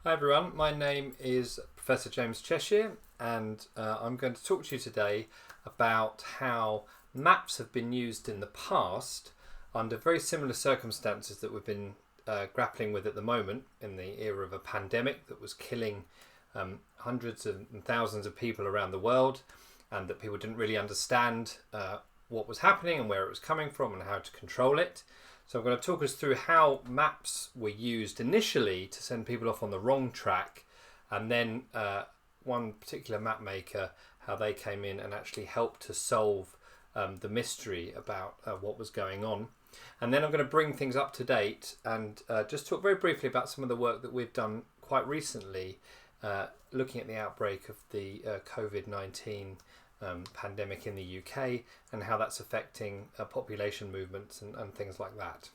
Hi everyone, my name is Professor James Cheshire and I'm going to talk to you today about how maps have been used in the past under very similar circumstances that we've been grappling with at the moment in the era of a pandemic that was killing hundreds and thousands of people around the world, and that people didn't really understand what was happening and where it was coming from and how to control it. So I'm going to talk us through how maps were used initially to send people off on the wrong track, and then one particular map maker, how they came in and actually helped to solve the mystery about what was going on. And then I'm going to bring things up to date and just talk very briefly about some of the work that we've done quite recently, looking at the outbreak of the COVID-19 pandemic in the UK and how that's affecting population movements and things like that.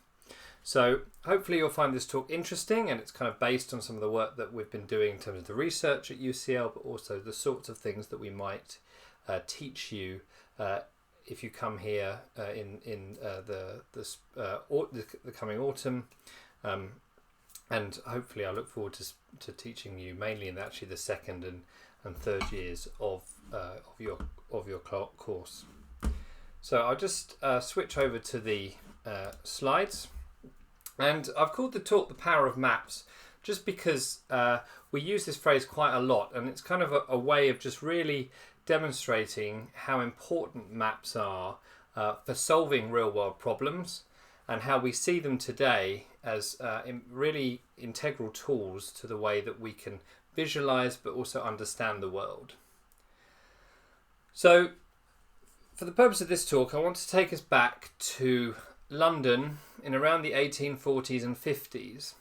So hopefully you'll find this talk interesting, and it's kind of based on some of the work that we've been doing in terms of the research at UCL, but also the sorts of things that we might teach you if you come here in the coming autumn. And hopefully I look forward to teaching you mainly in actually the second and third years of your course. So I'll just switch over to the slides, and I've called the talk "The Power of Maps" just because we use this phrase quite a lot, and it's kind of a way of just really demonstrating how important maps are for solving real-world problems, and how we see them today as really integral tools to the way that we can visualize but also understand the world. So for the purpose of this talk, I want to take us back to London in around the 1840s and 50s.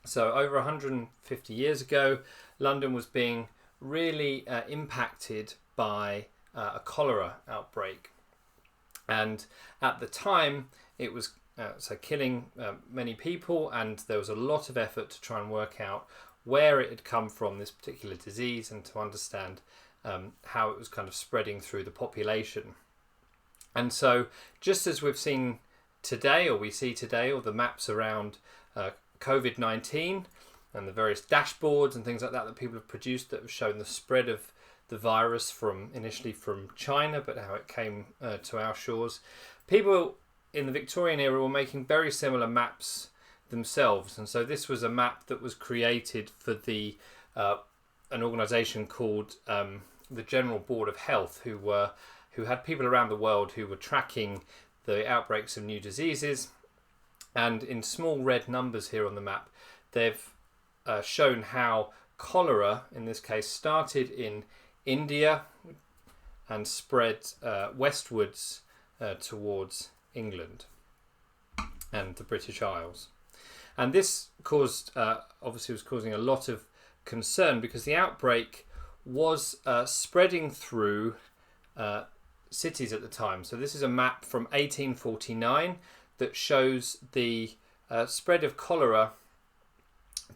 So over 150 years ago, London was being really impacted by a cholera outbreak. And at the time, it was killing many people, and there was a lot of effort to try and work out where it had come from, this particular disease, and to understand how it was kind of spreading through the population. And so just as we've seen today, or we see today, or the maps around COVID-19 and the various dashboards and things like that people have produced that have shown the spread of the virus initially from China, but how it came to our shores, people in the Victorian era were making very similar maps themselves. And so this was a map that was created for an organisation called the General Board of Health, who had people around the world who were tracking the outbreaks of new diseases. And in small red numbers here on the map, they've shown how cholera, in this case, started in India and spread westwards towards England and the British Isles. And this obviously was causing a lot of concern, because the outbreak was spreading through cities at the time. So this is a map from 1849 that shows the spread of cholera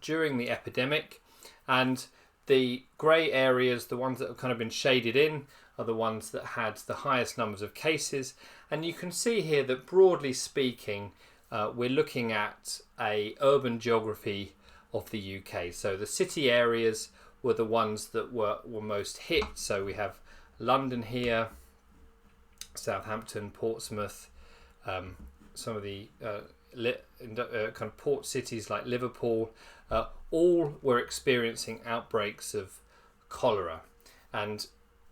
during the epidemic, and the grey areas, the ones that have kind of been shaded in, are the ones that had the highest numbers of cases. And you can see here that, broadly speaking, we're looking at a urban geography of the UK. So the city areas were the ones that were most hit. So we have London here, Southampton, Portsmouth, some of the kind of port cities like Liverpool, all were experiencing outbreaks of cholera. And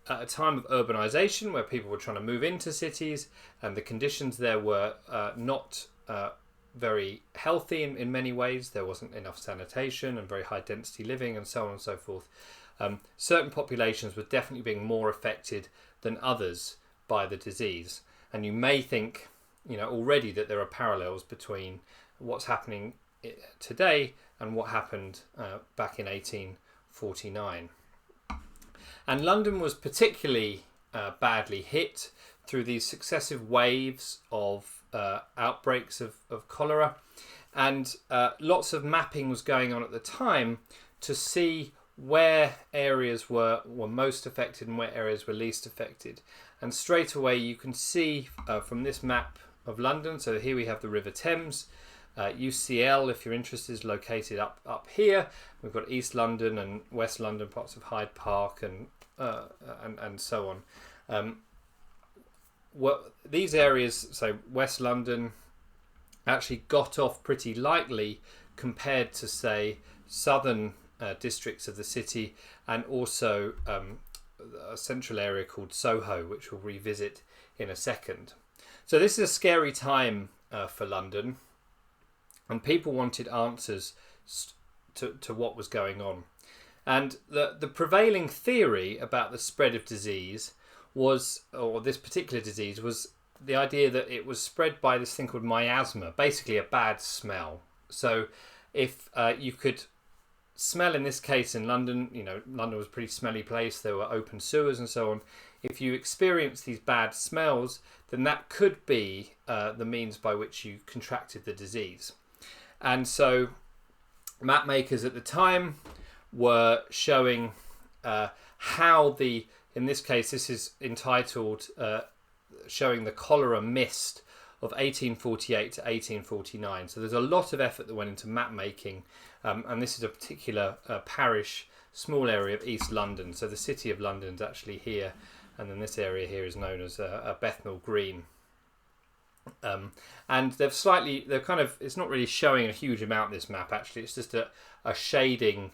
at a time of urbanisation, where people were trying to move into cities, and the conditions there were not very healthy in many ways. There wasn't enough sanitation and very high density living and so on and so forth. Certain populations were definitely being more affected than others by the disease. And you may think, already that there are parallels between what's happening today and what happened back in 1849. And London was particularly badly hit through these successive waves of outbreaks of cholera, and lots of mapping was going on at the time to see where areas were most affected and where areas were least affected. And straight away you can see from this map of London, so here we have the River Thames, UCL, if you're interested, is located up here. We've got East London and West London, parts of Hyde Park, and so on. These areas, so West London, actually got off pretty lightly compared to, say, southern districts of the city, and also a central area called Soho, which we'll revisit in a second. So this is a scary time for London, and people wanted answers to what was going on. And the prevailing theory about the spread of disease was, or this particular disease, was the idea that it was spread by this thing called miasma, basically a bad smell. So if you could smell, in this case in London, London was a pretty smelly place, there were open sewers and so on. If you experience these bad smells, then that could be the means by which you contracted the disease. And so map makers at the time were showing how in this case, this is entitled showing the cholera mist of 1848 to 1849. So there's a lot of effort that went into map making, and this is a particular parish, small area of East London. So the city of London is actually here, and then this area here is known as Bethnal Green. And it's not really showing a huge amount, this map actually. It's just a shading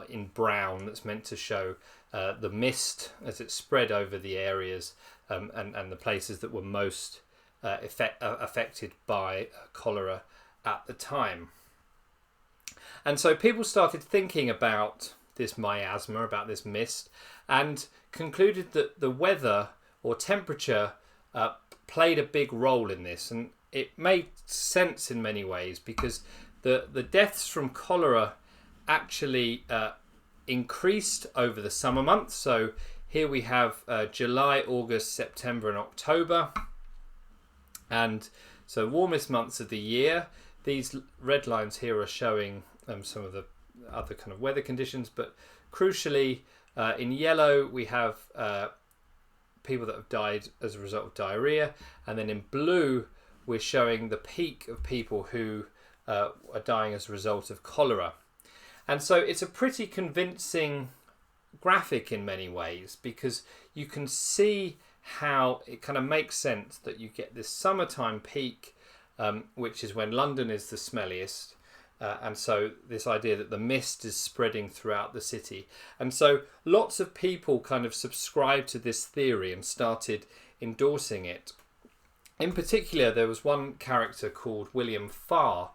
in brown that's meant to show the mist as it spread over the areas and the places that were most affected by cholera at the time. And so people started thinking about this miasma, about this mist, and concluded that the weather or temperature played a big role in this. And it made sense in many ways, because the deaths from cholera actually increased over the summer months. So here we have July, August, September and October. And so warmest months of the year. These red lines here are showing some of the other kind of weather conditions, but crucially in yellow we have people that have died as a result of diarrhea, and then in blue we're showing the peak of people who are dying as a result of cholera. And so it's a pretty convincing graphic in many ways, because you can see how it kind of makes sense that you get this summertime peak, which is when London is the smelliest, and so this idea that the mist is spreading throughout the city. And so lots of people kind of subscribed to this theory and started endorsing it. In particular, there was one character called William Farr,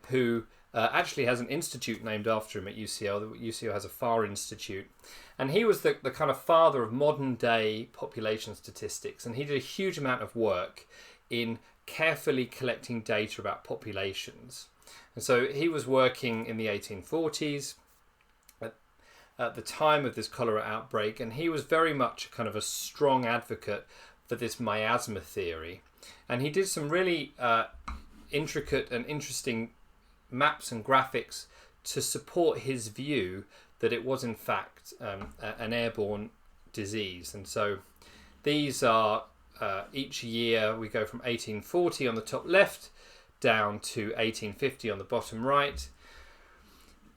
who actually has an institute named after him at UCL. The UCL has a Farr Institute, and he was the kind of father of modern day population statistics, and he did a huge amount of work in carefully collecting data about populations. And so he was working in the 1840s at the time of this cholera outbreak, and he was very much kind of a strong advocate for this miasma theory, and he did some really intricate and interesting maps and graphics to support his view that it was in fact an airborne disease. And so these are each year we go from 1840 on the top left down to 1850 on the bottom right,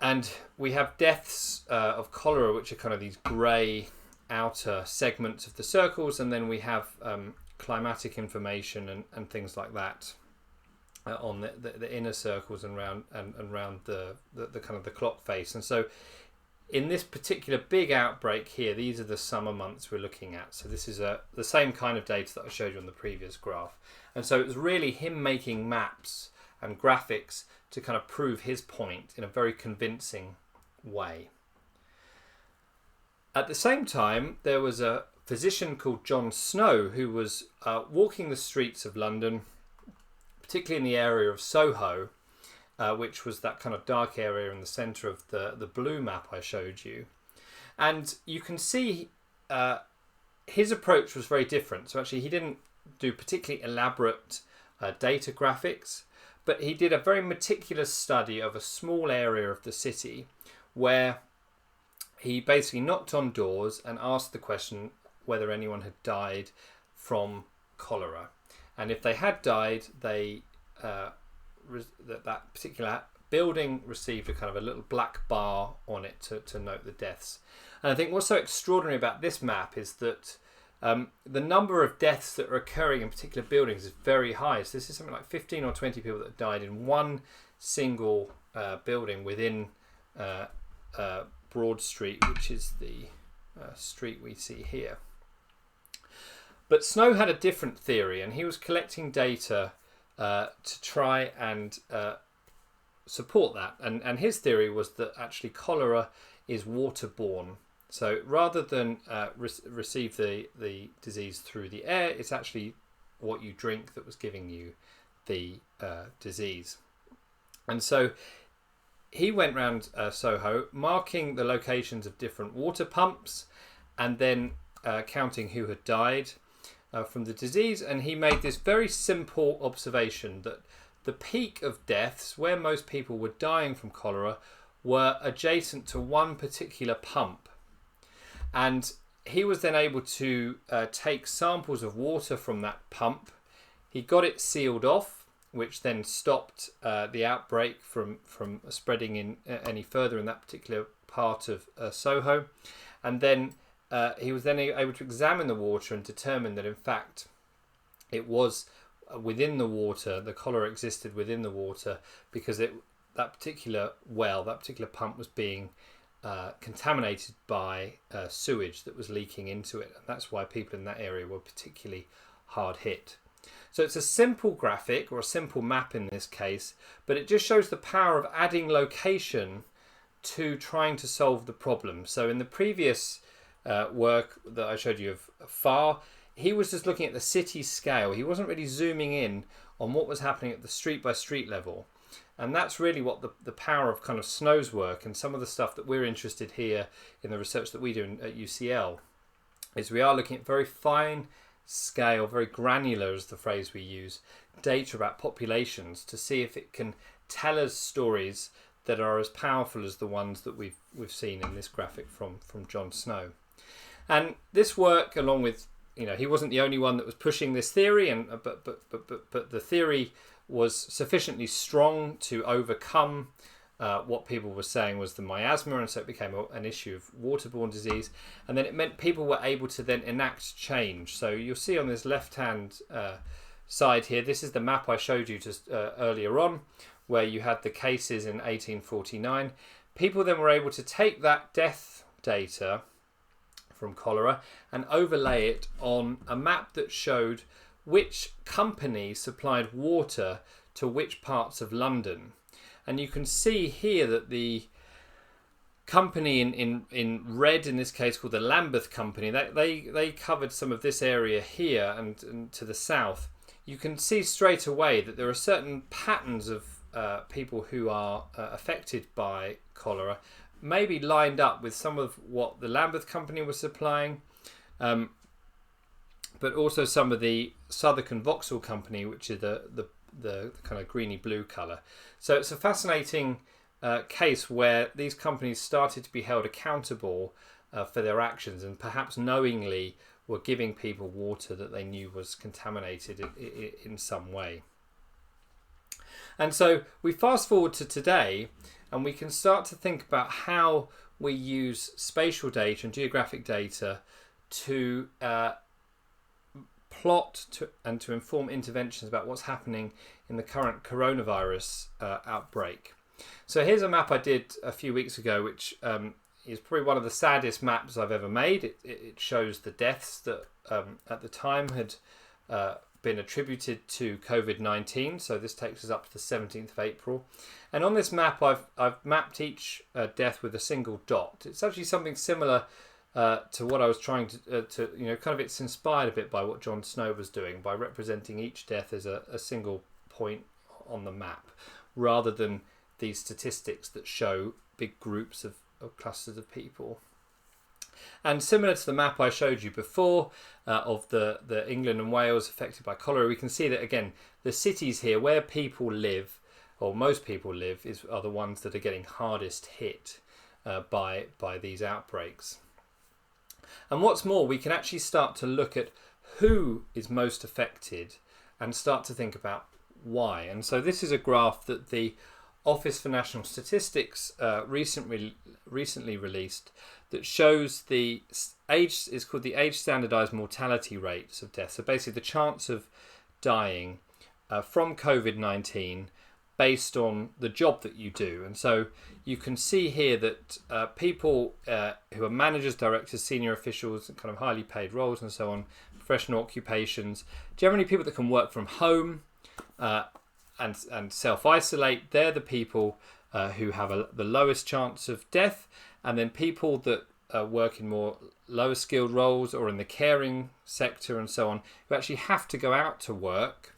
and we have deaths of cholera, which are kind of these grey outer segments of the circles, and then we have climatic information and things like that on the inner circles and around the kind of the clock face. And so in this particular big outbreak here, these are the summer months we're looking at. So this is the same kind of data that I showed you on the previous graph. And so it was really him making maps and graphics to kind of prove his point in a very convincing way. At the same time, there was a physician called John Snow who was walking the streets of London, particularly in the area of Soho, which was that kind of dark area in the centre of the blue map I showed you. And you can see his approach was very different. So actually he didn't do particularly elaborate data graphics, but he did a very meticulous study of a small area of the city where he basically knocked on doors and asked the question whether anyone had died from cholera. And if they had died, they that particular building received a kind of a little black bar on it to note the deaths. And I think what's so extraordinary about this map is that the number of deaths that are occurring in particular buildings is very high. So this is something like 15 or 20 people that died in one single building within Broad Street, which is the street we see here. But Snow had a different theory, and he was collecting data to try and support that. And his theory was that actually cholera is waterborne. So rather than receive the disease through the air, it's actually what you drink that was giving you the disease. And so he went round Soho, marking the locations of different water pumps and then counting who had died from the disease. And he made this very simple observation that the peak of deaths, where most people were dying from cholera, were adjacent to one particular pump. And he was then able to take samples of water from that pump. He got it sealed off, which then stopped the outbreak from spreading in any further in that particular part of Soho. And then he was then able to examine the water and determine that in fact it was within the water, the cholera existed within the water, because that particular well, that particular pump was being contaminated by sewage that was leaking into it. And that's why people in that area were particularly hard hit. So it's a simple graphic, or a simple map in this case, but it just shows the power of adding location to trying to solve the problem. So in the previous work that I showed you of Farr, he was just looking at the city scale. He wasn't really zooming in on what was happening at the street by street level. And that's really what the power of kind of Snow's work and some of the stuff that we're interested here in the research that we do at UCL is we are looking at very fine scale, very granular is the phrase we use, data about populations to see if it can tell us stories that are as powerful as the ones that we've seen in this graphic from John Snow. And this work, along with, he wasn't the only one that was pushing this theory, and but the theory was sufficiently strong to overcome what people were saying was the miasma, and so it became an issue of waterborne disease. And then it meant people were able to then enact change. So you'll see on this left-hand side here, this is the map I showed you just earlier on, where you had the cases in 1849. People then were able to take that death data from cholera and overlay it on a map that showed which company supplied water to which parts of London. And you can see here that the company in red, in this case called the Lambeth Company, they covered some of this area here and to the south. You can see straight away that there are certain patterns of people who are affected by cholera, maybe lined up with some of what the Lambeth Company was supplying, but also some of the Southwark and Vauxhall Company, which is the kind of greeny blue colour. So it's a fascinating case where these companies started to be held accountable for their actions, and perhaps knowingly were giving people water that they knew was contaminated in some way. And so we fast forward to today, and we can start to think about how we use spatial data and geographic data to plot and to inform interventions about what's happening in the current coronavirus outbreak. So here's a map I did a few weeks ago, which is probably one of the saddest maps I've ever made. It shows the deaths that at the time had been attributed to COVID-19. So this takes us up to the 17th of April. And on this map, I've mapped each death with a single dot. It's actually something similar to what I was trying to kind of, it's inspired a bit by what John Snow was doing by representing each death as a single point on the map, rather than these statistics that show big groups of clusters of people. And similar to the map I showed you before of the England and Wales affected by cholera, we can see that again, the cities here where people live, or most people live, are the ones that are getting hardest hit by these outbreaks. And what's more, we can actually start to look at who is most affected and start to think about why. And so this is a graph that the Office for National Statistics recently released that shows the age, is called the age standardized mortality rates of death. So basically the chance of dying from COVID-19 based on the job that you do. And so you can see here that people who are managers, directors, senior officials, and kind of highly paid roles and so on, professional occupations, generally people that can work from home and self-isolate, they're the people who have the lowest chance of death. And then people that work in more lower skilled roles or in the caring sector and so on, who actually have to go out to work,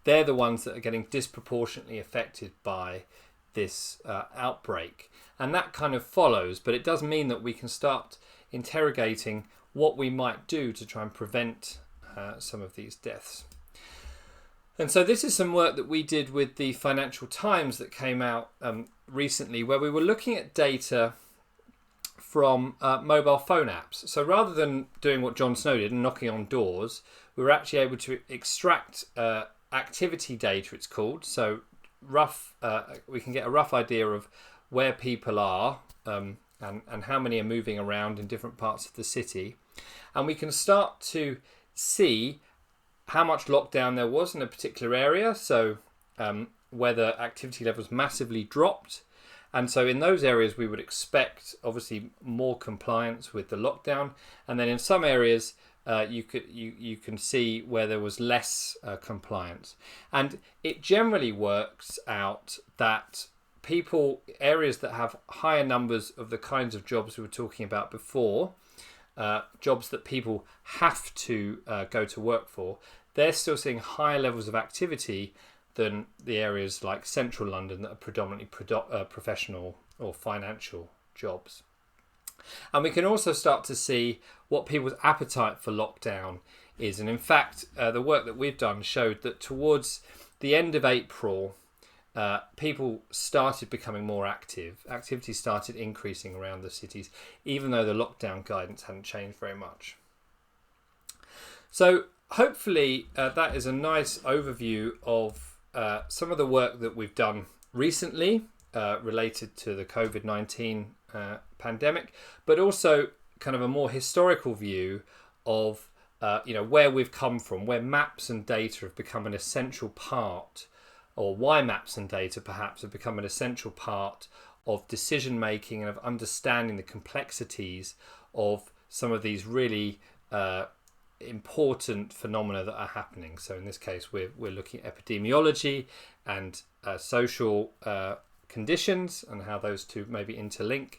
they're the ones that are getting disproportionately affected by this outbreak. And that kind of follows, but it does mean that we can start interrogating what we might do to try and prevent some of these deaths. And so this is some work that we did with the Financial Times that came out recently, where we were looking at data from mobile phone apps. So rather than doing what Jon Snow did and knocking on doors, we were actually able to extract activity data, it's called. So we can get a rough idea of where people are and how many are moving around in different parts of the city. And we can start to see how much lockdown there was in a particular area. So whether activity levels massively dropped. And so in those areas, we would expect, obviously, more compliance with the lockdown. And then in some areas, you can see where there was less compliance. And it generally works out that areas that have higher numbers of the kinds of jobs we were talking about before, jobs that people have to go to work for, they're still seeing higher levels of activity than the areas like central London that are predominantly professional or financial jobs. And we can also start to see what people's appetite for lockdown is. And in fact, the work that we've done showed that towards the end of April, people started becoming more active. Activity started increasing around the cities, even though the lockdown guidance hadn't changed very much. So hopefully that is a nice overview of some of the work that we've done recently related to the COVID-19 pandemic, but also kind of a more historical view of where we've come from, where maps and data have become an essential part, or why maps and data perhaps have become an essential part of decision making and of understanding the complexities of some of these really important phenomena that are happening. So in this case, we're looking at epidemiology and social conditions and how those two maybe interlink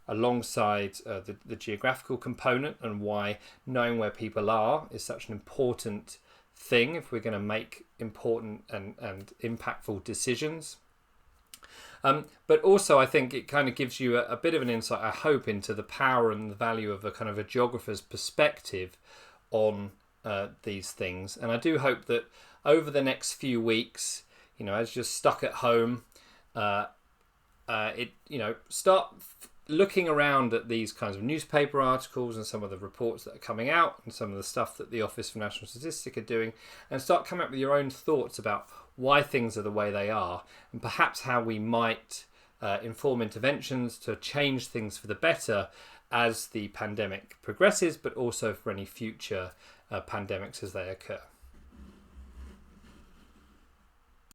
alongside the geographical component, and why knowing where people are is such an important thing if we're going to make important and impactful decisions. But also I think it kind of gives you a bit of an insight, I hope, into the power and the value of a kind of a geographer's perspective on these things. And I do hope that over the next few weeks, as you're stuck at home, start looking around at these kinds of newspaper articles and some of the reports that are coming out and some of the stuff that the Office for National Statistics are doing, and start coming up with your own thoughts about why things are the way they are, and perhaps how we might inform interventions to change things for the better as the pandemic progresses, but also for any future pandemics as they occur.